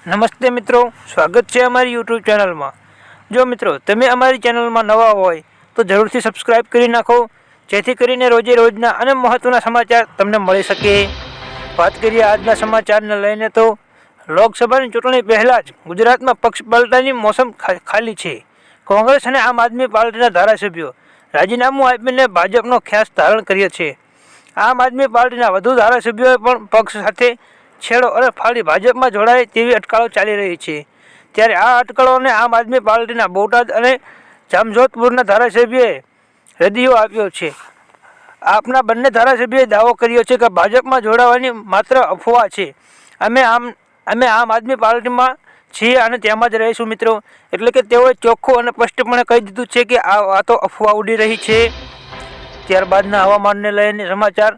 નમસ્તે મિત્રો, સ્વાગત છે અમારી યુટ્યુબ ચેનલમાં। જો મિત્રો તમે અમારી ચેનલમાં નવા હોય તો જરૂરથી સબસ્ક્રાઇબ કરી નાખો, જેથી કરીને રોજે રોજના અને મહત્વના સમાચાર તમને મળી શકે। વાત કરીએ આજના સમાચારને લઈને તો લોકસભાની ચૂંટણી પહેલાં જ ગુજરાતમાં પક્ષ પલટાની મોસમ ખાલી છે। કોંગ્રેસ અને આમ આદમી પાર્ટીના ધારાસભ્યો રાજીનામું આપીને ભાજપનો ખ્યાસ ધારણ કર્યો છે। આમ આદમી પાર્ટીના વધુ ધારાસભ્યોએ પણ પક્ષ સાથે છેડો અને ફાળી ભાજપમાં જોડાય તેવી અટકળો ચાલી રહી છે। ત્યારે આ અટકળોને આમ આદમી પાર્ટીના બોટાદ અને જામજોધપુરના ધારાસભ્યોએ રદિયો આપ્યો છે। આપના બંને ધારાસભ્યોએ દાવો કર્યો છે કે ભાજપમાં જોડાવાની માત્ર અફવા છે। અમે આમ આદમી પાર્ટીમાં છીએ અને તેમાં જ રહીશું મિત્રો। એટલે કે તેઓએ ચોખ્ખું અને સ્પષ્ટપણે કહી દીધું છે કે આ તો અફવા ઉડી રહી છે। ત્યારબાદના હવામાનને લઈને સમાચાર।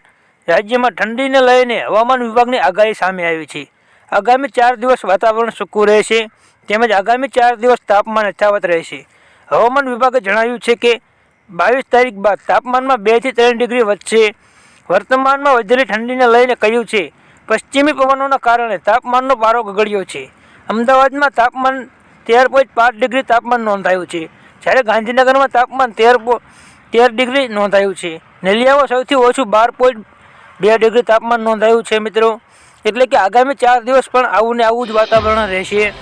રાજ્યમાં ઠંડીને લઈને હવામાન વિભાગની આગાહી સામે આવી છે। આગામી 4 દિવસ વાતાવરણ સૂકું રહેશે તેમજ આગામી 4 દિવસ તાપમાન યથાવત રહેશે। હવામાન વિભાગે જણાવ્યું છે કે 22 તારીખ બાદ તાપમાનમાં 2 થી 3 ડિગ્રી વધશે। વર્તમાનમાં વધેલી ઠંડીને લઈને કહ્યું છે પશ્ચિમી પવનોના કારણે તાપમાનનો પારો ગગડ્યો છે। અમદાવાદમાં તાપમાન 13.5 ડિગ્રી તાપમાન નોંધાયું છે, જ્યારે ગાંધીનગરમાં તાપમાન 13 ડિગ્રી નોંધાયું છે। નલિયામાં સૌથી ઓછું 12.2 ડિગ્રી તાપમાન નોંધાયું છે મિત્રો। એટલે કે આગામી 4 દિવસ પણ આવું ને આવું જ વાતાવરણ રહેશે।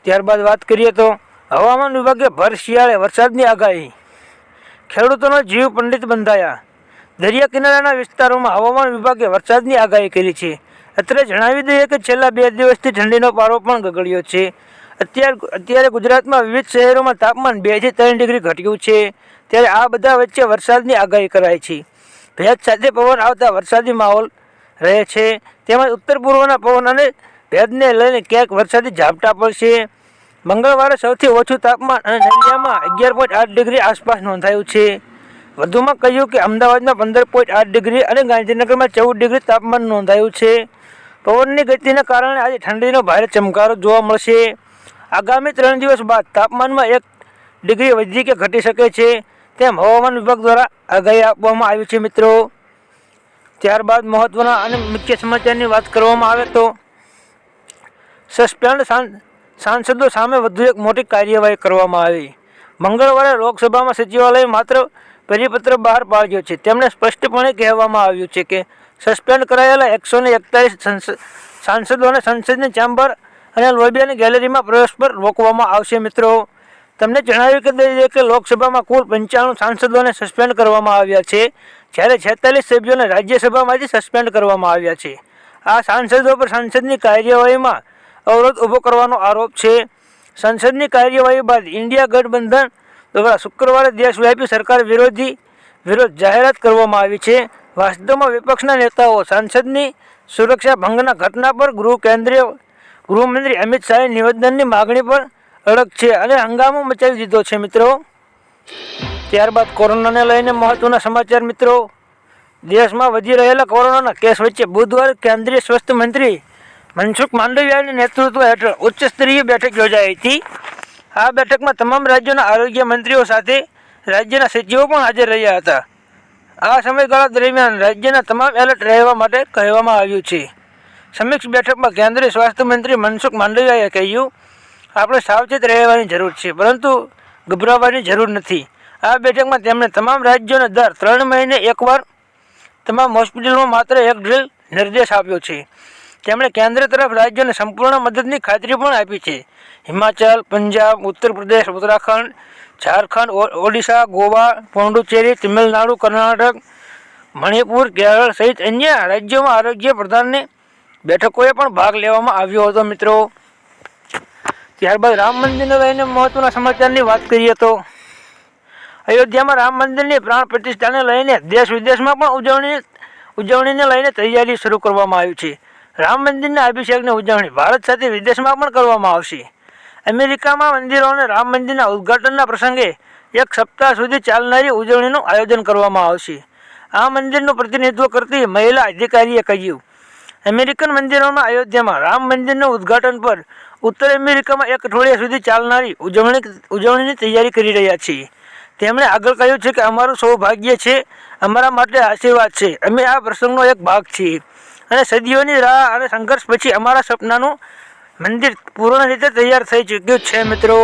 ત્યારબાદ વાત કરીએ તો હવામાન વિભાગે ભર શિયાળે વરસાદની આગાહી। ખેડૂતોનો જીવ પંડિત બંધાયા। દરિયા કિનારાના વિસ્તારોમાં હવામાન વિભાગે વરસાદની આગાહી કરી છે। અત્રે જણાવી દઈએ કે છેલ્લા 2 દિવસથી ઠંડીનો પારો પણ ગગડ્યો છે। અત્યારે ગુજરાતમાં વિવિધ શહેરોમાં તાપમાન 2 થી 3 ડિગ્રી ઘટ્યું છે। ત્યારે આ બધા વચ્ચે વરસાદની આગાહી કરાઈ છે। ભેજ સાથે પવન આવતા વરસાદી માહોલ રહે છે। તેમજ ઉત્તર પૂર્વના પવન અને ભેજને લઈને ક્યાંક વરસાદી ઝાપટા પડશે। મંગળવારે સૌથી ઓછું તાપમાન અને નલિયામાં 11.8 ડિગ્રી આસપાસ નોંધાયું છે। વધુમાં કહ્યું કે અમદાવાદમાં 15.8 ડિગ્રી અને ગાંધીનગરમાં 14 ડિગ્રી તાપમાન નોંધાયું છે। પવનની ગતિને કારણે આજે ઠંડીનો ભારે ચમકારો જોવા મળશે। આગામી 3 દિવસ બાદ તાપમાનમાં 1 ડિગ્રી વધી કે ઘટી શકે છે તેમ હવામાન વિભાગ દ્વારા આગાહી આપવામાં આવી છે મિત્રો। ત્યારબાદ મહત્વના અને મુખ્ય સમાચારની વાત કરવામાં આવે તો સસ્પેન્ડ સાંસદો સામે વધુ એક મોટી કાર્યવાહી કરવામાં આવી। મંગળવારે લોકસભામાં સચિવાલયે માત્ર પરિપત્ર બહાર પાડ્યો છે। તેમણે સ્પષ્ટપણે કહેવામાં આવ્યું છે કે સસ્પેન્ડ કરાયેલા 141 સાંસદોને સંસદની ચેમ્બર અને લોબી અને ગેલેરીમાં પ્રવેશ પર રોકવામાં આવશે મિત્રો। તમને જણાવ્યું કે દઈએ કે લોકસભામાં કુલ 95 સાંસદોને સસ્પેન્ડ કરવામાં આવ્યા છે, જ્યારે 46 સભ્યોને રાજ્યસભામાંથી સસ્પેન્ડ કરવામાં આવ્યા છે। આ સાંસદો પર સંસદની કાર્યવાહીમાં અવરોધ ઊભો કરવાનો આરોપ છે। સંસદની કાર્યવાહી બાદ ઇન્ડિયા ગઠબંધન દ્વારા શુક્રવારે દેશવ્યાપી સરકાર વિરોધ જાહેરાત કરવામાં આવી છે। વાસ્તવમાં વિપક્ષના નેતાઓ સાંસદની સુરક્ષા ભંગના ઘટના પર કેન્દ્રીય ગૃહમંત્રી અમિત શાહે નિવેદનની માગણી પર અડગ છે અને હંગામો મચાવી દીધો છે મિત્રો। ત્યારબાદ કોરોનાને લઈને મહત્વના સમાચાર મિત્રો। દેશમાં વધી રહેલા કોરોનાના કેસ વચ્ચે બુધવારે કેન્દ્રીય સ્વાસ્થ્ય મંત્રી મનસુખ માંડવિયાના નેતૃત્વ હેઠળ ઉચ્ચ સ્તરીય બેઠક યોજાઈ હતી। આ બેઠકમાં તમામ રાજ્યોના આરોગ્ય મંત્રીઓ સાથે રાજ્યના સચિવો પણ હાજર રહ્યા હતા। આ સમયગાળા દરમિયાન રાજ્યના તમામ એલર્ટ રહેવા માટે કહેવામાં આવ્યું છે। સમીક્ષા બેઠકમાં કેન્દ્રીય સ્વાસ્થ્ય મંત્રી મનસુખ માંડવિયાએ કહ્યું, આપણે સાવચેત રહેવાની જરૂર છે, પરંતુ ગભરાવાની જરૂર નથી। આ બેઠકમાં તેમણે તમામ રાજ્યોને દર 3 મહિને એકવાર તમામ હોસ્પિટલોમાં માત્ર એક ડ્રીલ નિર્દેશ આપ્યો છે। તેમણે કેન્દ્ર તરફ રાજ્યોને સંપૂર્ણ મદદની ખાતરી પણ આપી છે। હિમાચલ, પંજાબ, ઉત્તર પ્રદેશ, ઉત્તરાખંડ, ઝારખંડ, ઓડિશા, ગોવા, પોંડુચેરી, તમિલનાડુ, કર્ણાટક, મણિપુર, કેરળ સહિત અન્ય રાજ્યોમાં આરોગ્ય પ્રધાનની બેઠકોએ પણ ભાગ લેવામાં આવ્યો હતો મિત્રો। ત્યારબાદ રામ મંદિરને લઈને મહત્વના સમાચારની વાત કરીએ તો અયોધ્યામાં રામ મંદિરની પ્રાણ પ્રતિષ્ઠાને લઈને દેશ વિદેશમાં પણ ઉજવણીને લઈને તૈયારી શરૂ કરવામાં આવી છે। રામ મંદિરના અભિષેકની ઉજવણી ભારત સાથે વિદેશમાં પણ કરવામાં આવશે। અમેરિકામાં મંદિરો અને રામ મંદિરના ઉદ્ઘાટનના પ્રસંગે 1 સપ્તાહ સુધી ચાલનારી ઉજવણીનું આયોજન કરવામાં આવશે। આ મંદિરનું પ્રતિનિધિત્વ કરતી મહિલા અધિકારીએ કહ્યું, અમેરિકન મંદિરોમાં અયોધ્યામાં રામ મંદિરના ઉદ્ઘાટન પર ઉત્તર અમેરિકામાં 1 અઠવાડિયા સુધી ચાલનારી ઉજવણીની તૈયારી કરી રહ્યા છીએ। તેમણે આગળ કહ્યું છે કે અમારું સૌભાગ્ય છે, અમારા માટે આશીર્વાદ છે, અમે આ પ્રસંગનો એક ભાગ છીએ। અને સદીઓની રાહ અને સંઘર્ષ પછી અમારા સપનાનું મંદિર પૂર્ણ રીતે તૈયાર થઈ ચૂક્યું છે મિત્રો।